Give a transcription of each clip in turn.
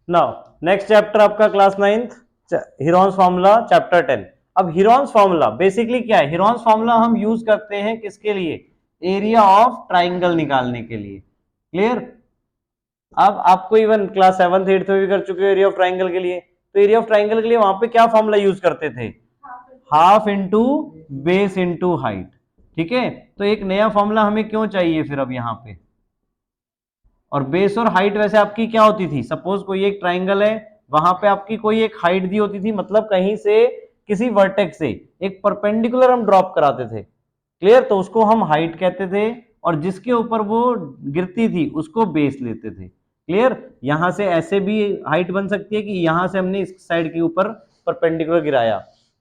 Now next chapter आपका class 9th, Heron's formula chapter 10। अब Heron's formula basically क्या है? हीरोन्स फॉर्मूला हम यूज करते हैं किसके लिए? एरिया ऑफ ट्राइंगल निकालने के लिए। क्लियर? अब आपको इवन क्लास 7th 8th में भी कर चुके हो एरिया ऑफ ट्राइंगल के लिए। तो एरिया ऑफ ट्राइंगल के लिए वहां पे क्या फॉर्मूला यूज करते थे? Half into base into height. ठीक है, तो एक नया फॉर्मूला हमें क्यों चाहिए फिर अब यहाँ पे? और बेस और हाइट वैसे आपकी क्या होती थी? सपोज कोई एक ट्राइंगल है, वहां पे आपकी कोई एक हाइट दी होती थी, मतलब कहीं से किसी वर्टेक्स से एक परपेंडिकुलर हम ड्रॉप कराते थे। क्लियर? तो उसको हम हाइट कहते थे, और जिसके ऊपर वो गिरती थी उसको बेस लेते थे। क्लियर? यहां से ऐसे भी हाइट बन सकती है कि यहां से हमने इस साइड के ऊपर परपेंडिकुलर गिराया,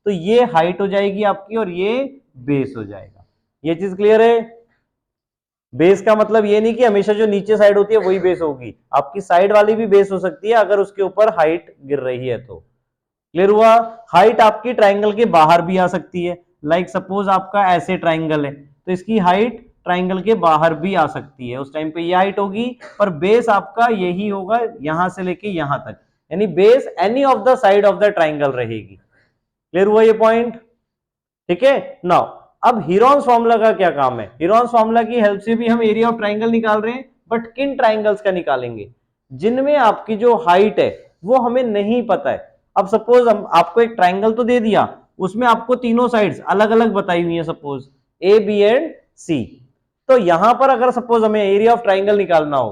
तो ये हाइट हो जाएगी आपकी और ये बेस हो जाएगा। ये चीज क्लियर है? बेस का मतलब ये नहीं कि हमेशा जो नीचे साइड होती है वही बेस होगी, आपकी साइड वाली भी बेस हो सकती है अगर उसके ऊपर हाइट गिर रही है तो। क्लियर हुआ? हाइट आपकी ट्राइंगल के बाहर भी आ सकती है। लाइक सपोज आपका ऐसे ट्राइंगल है, तो इसकी हाइट ट्राइंगल के बाहर भी आ सकती है, उस टाइम पे ये हाइट होगी, पर बेस आपका यही होगा यहां से लेके यहां तक, यानी base any of the side of the triangle रहेगी। क्लियर हुआ ये पॉइंट? ठीक है। नाउ अब हीरोन्स फॉर्मूला का क्या काम है? हीरोन्स फॉर्मूला की हेल्प से भी हम एरिया ऑफ ट्राइंगल निकाल रहे हैं, बट किन ट्राइंगल्स का निकालेंगे? जिनमें आपकी जो हाइट है वो हमें नहीं पता है। अब सपोज हम आपको एक ट्राइंगल तो दे दिया, उसमें आपको तीनों साइड्स अलग अलग बताई हुई है, सपोज ए बी एंड सी। तो यहां पर अगर सपोज हमें एरिया ऑफ ट्राइंगल निकालना हो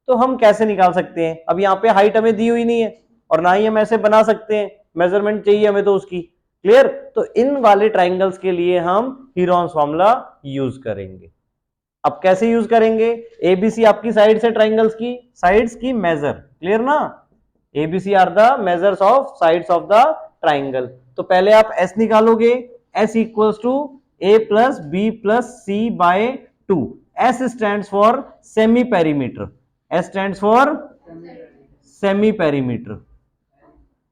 तो हम कैसे निकाल सकते हैं? अब यहाँ पे हाइट हमें दी हुई नहीं है, और ना ही हम ऐसे बना सकते हैं, मेजरमेंट चाहिए हमें तो उसकी। क्लियर? तो इन वाले ट्राइंगल्स के लिए हम हीरोन्स फॉर्मूला यूज करेंगे। अब कैसे यूज करेंगे? एबीसी आपकी साइड से ट्राइंगल्स की साइड्स की मेजर। क्लियर ना? ABC are the measures of sides of the triangle. तो पहले आप एस निकालोगे, S equals to A plus B plus C by 2। S stand for semi perimeter, S stand for semi perimeter.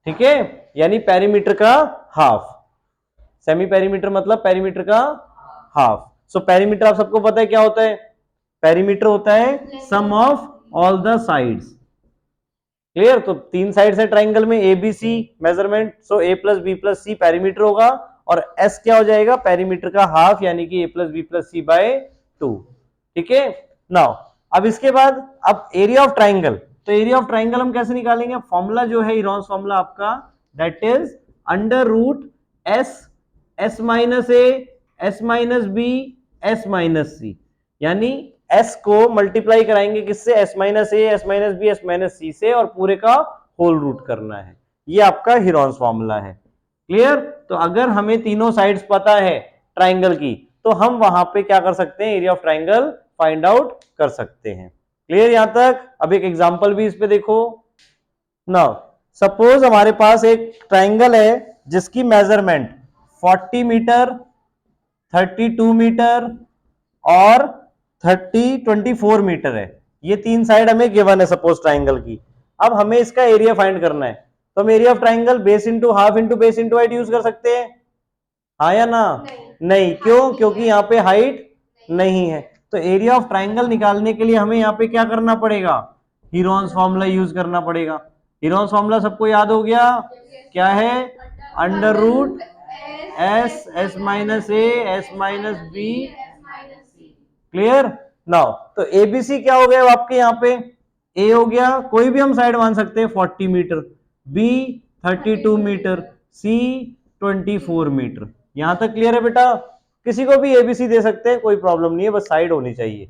ठीक है, यानी perimeter का half. Semi perimeter मतलब perimeter का हाफ। सो पेरीमीटर आप सबको पता है क्या होता है? पेरीमीटर होता है sum of all the sides. Clear? तो तीन साइड्स है ट्राइंगल में, A B C measurement, so A plus B plus C perimeter होगा, और एस क्या हो जाएगा? पेरीमीटर का हाफ, यानी कि A plus B plus C by 2। ठीक है। नाउ अब इसके बाद अब एरिया ऑफ ट्राइंगल। तो एरिया ऑफ ट्राइंगल हम कैसे निकालेंगे? फॉर्मूला जो है हीरोन्स फॉर्मूला आपका, that is under root S, S minus A, S minus B, S minus C. यानी एस को मल्टीप्लाई कराएंगे किससे? S minus A, S minus B, S minus C से, और पूरे का होल रूट करना है। ये आपका हीरोन्स फॉर्मूला है। क्लियर? तो अगर हमें तीनों साइड्स पता है ट्राइंगल की, तो हम वहां पे क्या कर सकते हैं? Area of triangle find out कर सकते हैं। क्लियर यहां तक? अब एक एग्जांपल भी इस पे देखो। नाउ सपोज हमारे पास एक ट्राइंगल है जिसकी मेजरमेंट 40 मीटर, 32 मीटर और 24 मीटर है। ये तीन साइड हमें गिवन है सपोज ट्राइंगल की। अब हमें इसका एरिया फाइंड करना है, तो हम area of triangle base into half into base into height use कर सकते हैं, हाँ या ना? नहीं। क्यों? क्योंकि यहाँ पे हाइट नहीं है। तो एरिया ऑफ ट्राइंगल निकालने के लिए हमें यहाँ पे क्या करना पड़ेगा? हीरोन्स फॉर्मूला यूज करना पड़ेगा। हीरोन्स फॉर्मूला सबको याद हो गया? क्या है? Under root S, S minus A, S minus B. Clear? Now तो एबीसी क्या हो गया आपके यहाँ पे? ए हो गया, कोई भी हम साइड मान सकते हैं 40 मीटर, बी 32 मीटर, सी 24 मीटर। यहां तक क्लियर है बेटा? किसी को भी एबीसी दे सकते हैं, कोई प्रॉब्लम नहीं है, बस साइड होनी चाहिए।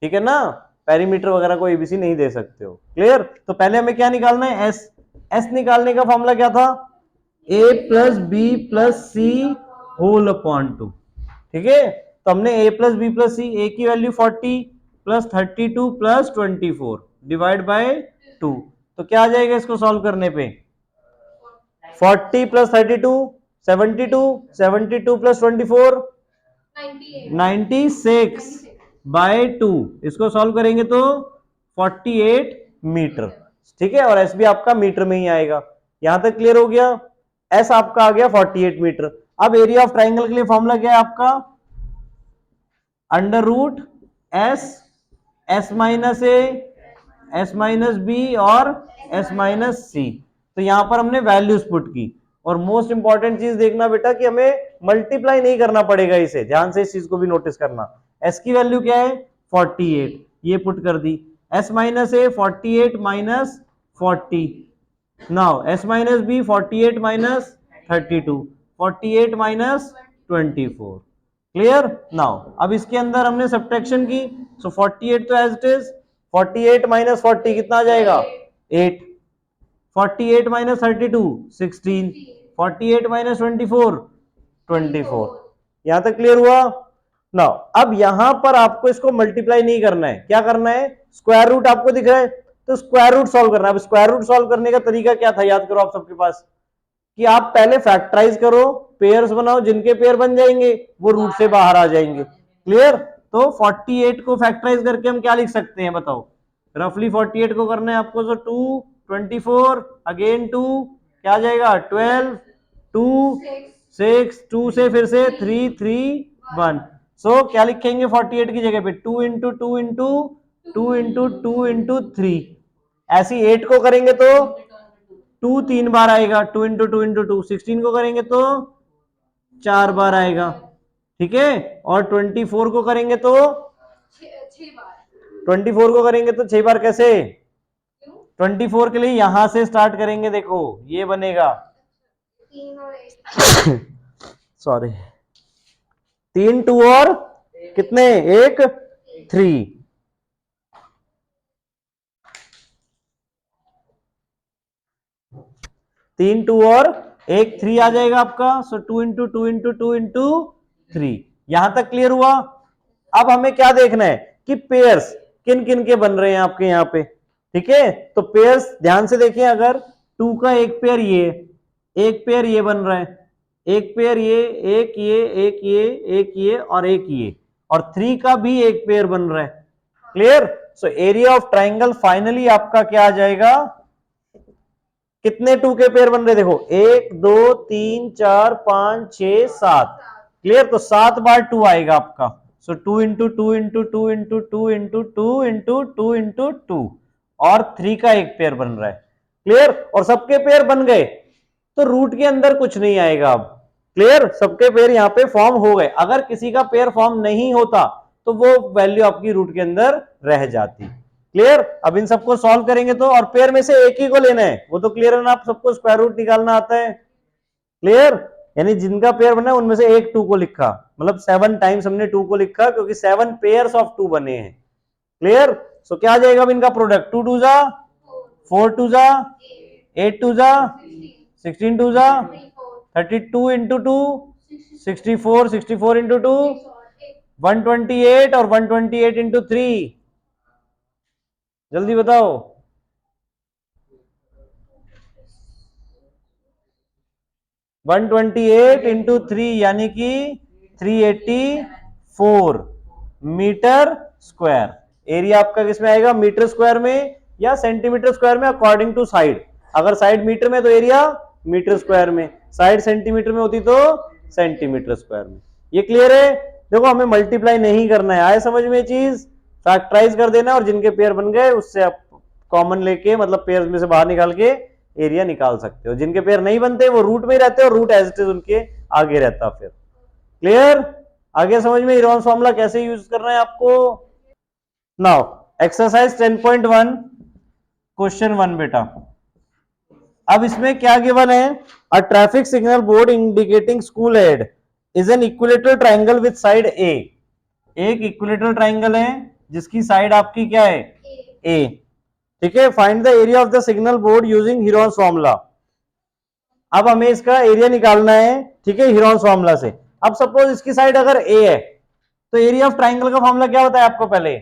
ठीक है ना? पेरीमीटर वगैरह को एबीसी नहीं दे सकते हो। क्लियर? तो पहले हमें क्या निकालना है? एस। एस निकालने का फॉर्मूला क्या था? ए प्लस बी प्लस सी होल अपॉन 2। ठीक है, तो हमने a प्लस बी प्लस सी, ए की value 40 plus 32 plus 24 divide by 2। तो क्या आ जाएगा इसको सॉल्व करने पे? 40 प्लस 32 72, 72 प्लस 24 96 बाय 2। इसको सॉल्व करेंगे तो 48 मीटर। ठीक है, और एस भी आपका मीटर में ही आएगा। यहां तक क्लियर हो गया? एस आपका आ गया 48 मीटर। अब एरिया ऑफ ट्राइंगल के लिए फॉर्मूला क्या है आपका? Under root S, S minus A, S minus B और एस माइनस सी। तो यहां पर हमने वैल्यूज पुट की। और मोस्ट इंपॉर्टेंट चीज देखना बेटा कि हमें मल्टीप्लाई नहीं करना पड़ेगा इसे, ध्यान से इस चीज को भी नोटिस करना। एस की वैल्यू क्या है 48, ये पुट कर दी। S minus A 48 minus 40, now S minus B 48 minus 32, 48 minus 24। Clear? Now अब इसके अंदर हमने सब्ट्रैक्शन की, सो 48 तो एज इट इज, 48 माइनस 40 कितना आ जाएगा 8, 48 माइनस 32 16, 48 माइनस 24 24। यहां तक क्लियर हुआ? नाउ अब यहां पर आपको इसको मल्टीप्लाई नहीं करना है, क्या करना है, स्क्वायर रूट आपको दिख रहा है तो स्क्वायर रूट सॉल्व करना है। अब स्क्वायर रूट सॉल्व करने का तरीका क्या था, याद करो आप सबके पास, कि आप पहले फैक्टराइज करो, पेयर्स बनाओ, जिनके पेयर बन जाएंगे वो रूट से बाहर आ जाएंगे। क्लियर? तो 48 को फैक्टराइज करके हम क्या लिख सकते हैं बताओ, रफली 48 को करना है आपको, तो 2 24 अगेन 2 क्या आ जाएगा 12 2 6 2 से फिर से 3 3 1। सो क्या लिखेंगे 48 की जगह पे 2 इंटू 2 इंटू 2 इंटू 2 इंटू 3। ऐसी 8 को करेंगे तो 2 3 बार आएगा, 2 इंटू 2 इंटू 2। 16 को करेंगे तो 4 बार आएगा, ठीक है। और 24 को करेंगे तो 24 को करेंगे तो 6 बार। कैसे? 24 के लिए यहां से स्टार्ट करेंगे, देखो ये बनेगा सॉरी 3 2 और कितने 1 3, 3 2 और 1 3 आ जाएगा आपका। सो 2 इंटू 2 इंटू 2 इंटू 3। यहां तक क्लियर हुआ? अब हमें क्या देखना है कि पेयर्स किन किन के बन रहे हैं आपके यहाँ पे, ठीक है। तो पेयर्स ध्यान से देखिए, अगर 2 का एक पेयर ये, एक पेयर ये बन रहा है, एक पेयर ये, एक ये, एक ये, एक ये और एक ये, और 3 का भी एक पेयर बन रहा है। Clear? So area of triangle finally आपका क्या आ जाएगा, कितने 2 के पेयर बन रहे देखो 1 2 3 4 5 6 7। क्लियर? तो 7 बार 2 आएगा आपका। सो 2 into 2 into 2 into 2 into 2 into 2 into 2, और 3 का एक पेयर बन रहा है। क्लियर? और सबके पेयर बन गए तो रूट के अंदर कुछ नहीं आएगा अब। क्लियर? सबके पेयर यहां पे फॉर्म हो गए। अगर किसी का पेयर फॉर्म नहीं होता तो वो वैल्यू आपकी रूट के अंदर रह जाती। क्लियर? अब इन सबको सॉल्व करेंगे तो, और पेयर में से एक ही को लेना है, वो तो क्लियर है ना, आप सबको स्क्वायर रूट निकालना आता है। क्लियर? यानी जिनका पेयर बना है उनमें से एक 2 को लिखा, मतलब 7 टाइम्स हमने 2 को लिखा क्योंकि 7 पेयर्स ऑफ 2 बने हैं। क्लियर? सो क्या आ जाएगा अब इनका प्रोडक्ट, 2 2 जा 4 2 जा 8 2 जा 16 2 जा 32 इंटू 2 64, 64 इंटू 2 128, और 128 इंटू 3, जल्दी बताओ 128 इंटू 3 यानी कि 384 मीटर स्क्वायर। एरिया आपका किसमें आएगा, मीटर स्क्वायर में या सेंटीमीटर स्क्वायर में, अकॉर्डिंग टू साइड। अगर साइड मीटर में तो एरिया मीटर स्क्वायर में, साइड सेंटीमीटर में होती तो सेंटीमीटर स्क्वायर में। ये क्लियर है? देखो हमें मल्टीप्लाई नहीं करना है, आए समझ में चीज, फैक्टराइज कर देना, और जिनके पेयर बन गए उससे आप कॉमन लेके, मतलब पेयर में से बाहर निकाल के एरिया निकाल सकते हो। जिनके पेयर नहीं बनते वो रूट में ही रहते हो, रूट एज इट इज उनके आगे रहता फिर। क्लियर? आगे समझ में हीरोन्स फॉर्मूला कैसे यूज करना है आपको। नाउ एक्सरसाइज 10.1 क्वेश्चन 1 बेटा। अब इसमें क्या गिवन है, a traffic signal board indicating school head is an equilateral triangle with side A. एक इक्विलेटरल ट्राइंगल है जिसकी साइड आपकी क्या है ए, ठीक है। Find the area of the signal board using Heron's formula. अब हमें इसका एरिया निकालना है, ठीक है, हीरोन्स फॉर्मूला से। अब सपोज इसकी साइड अगर ए है तो एरिया ऑफ ट्राइंगल का फॉर्मूला क्या होता है आपको पहले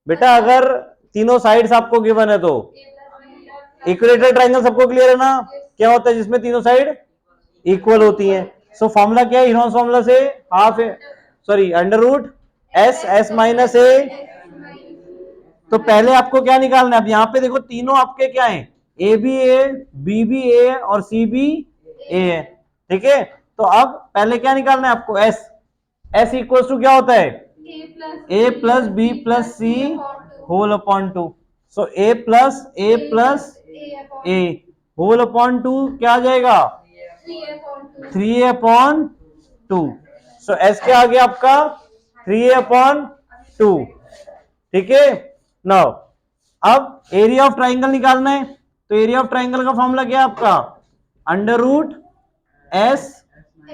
बेटा, अगर तीनों साइड्स आपको गिवन है तो इक्विलेटरल ट्राइंगल सबको क्लियर है ना, क्या होता है जिसमें तीनों साइड इक्वल होती हैं। सो फॉर्मूला क्या है हीरोन्स फॉर्मूला से, half sorry under root S S minus A. तो पहले आपको क्या निकालना है, अब यहाँ पे देखो तीनों आपके क्या है, A B A, B B A और सी बी ए है, ठीक है। तो अब पहले क्या निकालना है आपको, एस। एस इक्वल टू क्या होता है, ए plus B plus C whole upon two. So A plus A whole upon two क्या आ जाएगा 3a/2। सो एस क्या आ गया आपका 3a/2। ठीक है। नाउ अब एरिया ऑफ ट्राइंगल निकालना है, तो एरिया ऑफ ट्राइंगल का फॉर्मूला क्या है आपका under root S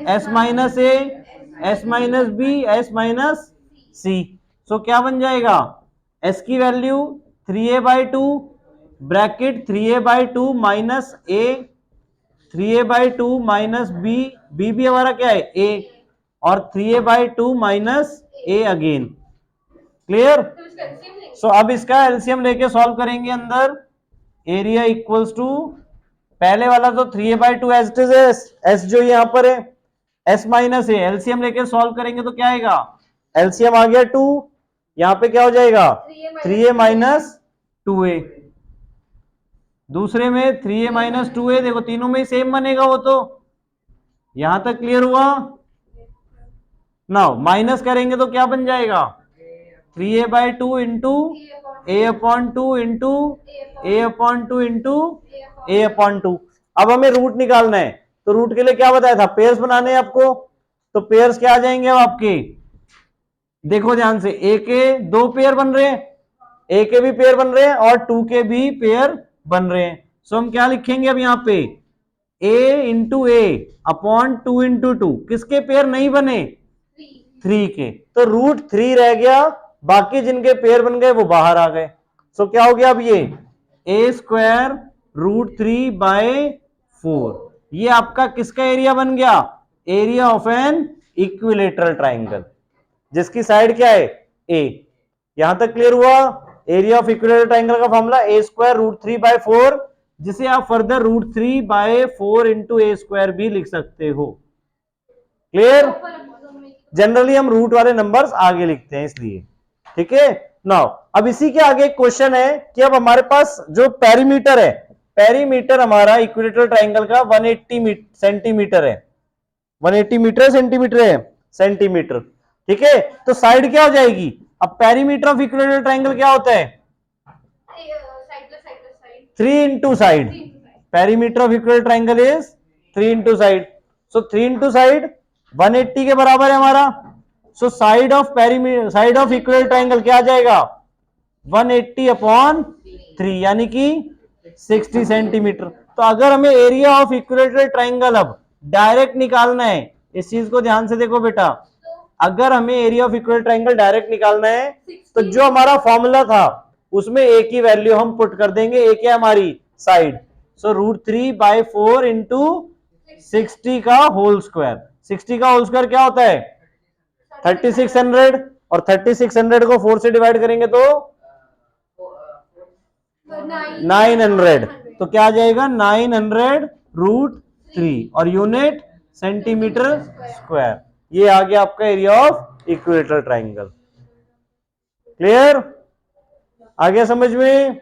S minus A S minus B S minus C. So क्या बन जाएगा एस की value 3a/2 bracket 3a/2 minus A 3a/2 minus B, B भी हमारा क्या है ए, और 3a/2 minus A again. Clear. So अब इसका एलसीएम लेके सॉल्व करेंगे अंदर। एरिया इक्वल्स टू पहले वाला तो 3a/2 as it is S जो यहां पर है एस माइनस ए, एलसीएम लेके सॉल्व करेंगे तो क्या आएगा एलसीएम आ गया 2, यहां पे क्या हो जाएगा 3a माइनस 2a, दूसरे में 3a माइनस 2a, देखो तीनों में सेम बनेगा वो तो। यहां तक क्लियर हुआ। नाउ माइनस करेंगे तो क्या बन जाएगा 3a/2 into a/2 into a/2 into a/2। अब हमें रूट निकालना है, तो रूट के लिए क्या बताया था पेयर्स बनाने हैं आपको, तो पेयर्स क्या आ जाएंगे अब आपके, देखो ध्यान से ए के 2 पेयर बन रहे हैं, ए के भी पेयर बन रहे हैं और 2 के भी पेयर बन रहे हैं। सो हम क्या लिखेंगे अब यहां पे a into A upon 2 into 2, किसके पेयर नहीं बने 3 के, तो रूट 3 रह गया, बाकी जिनके पेयर बन गए वो बाहर आ गए। सो क्या हो गया अब ये a² √3/4, ये आपका किसका एरिया बन गया area of N equilateral triangle जिसकी साइड क्या है a। यहां तक क्लियर हुआ। एरिया ऑफ इक्विलेटरल ट्राइंगल का फॉर्मूला a² √3/4, जिसे आप फर्दर √3/4 इंटू a² भी लिख सकते हो। क्लियर। जनरली हम रूट वाले नंबर्स आगे लिखते हैं इसलिए। ठीक है। नाउ अब इसी के आगे एक क्वेश्चन है कि अब हमारे पास जो पेरीमीटर है, पेरीमीटर हमारा इक्विलेटरल ट्राइंगल का 180 सेंटीमीटर है, 180 मीटर सेंटीमीटर है सेंटीमीटर। ठीक है, तो साइड क्या हो जाएगी, अब पेरीमीटर ऑफ इक्विलेटरल ट्राइंगल क्या होता है 3 into side, perimeter of equilateral triangle is 3 into side. So 3 into side 180 के बराबर है हमारा। So side of perimeter, side of equilateral triangle क्या आ जाएगा 180/3 यानी कि 60 सेंटीमीटर। तो अगर हमें एरिया ऑफ इक्विलेटरल ट्राइंगल अब डायरेक्ट निकालना है, इस चीज को ध्यान से देखो बेटा, अगर हमें area of equilateral triangle direct निकालना है तो जो हमारा फॉर्मूला था उसमें ए की वैल्यू हम पुट कर देंगे, ए क्या हमारी साइड। सो √3/4 इंटू 60 का होल स्क्वायर, 60 का होल स्क्वायर क्या होता है 3600, और 3600 को 4 से डिवाइड करेंगे तो 900, तो क्या आ जाएगा 900√3 और यूनिट सेंटीमीटर स्क्वायर। ये आ गया आपका area of equilateral triangle. Clear, आ गया समझ में।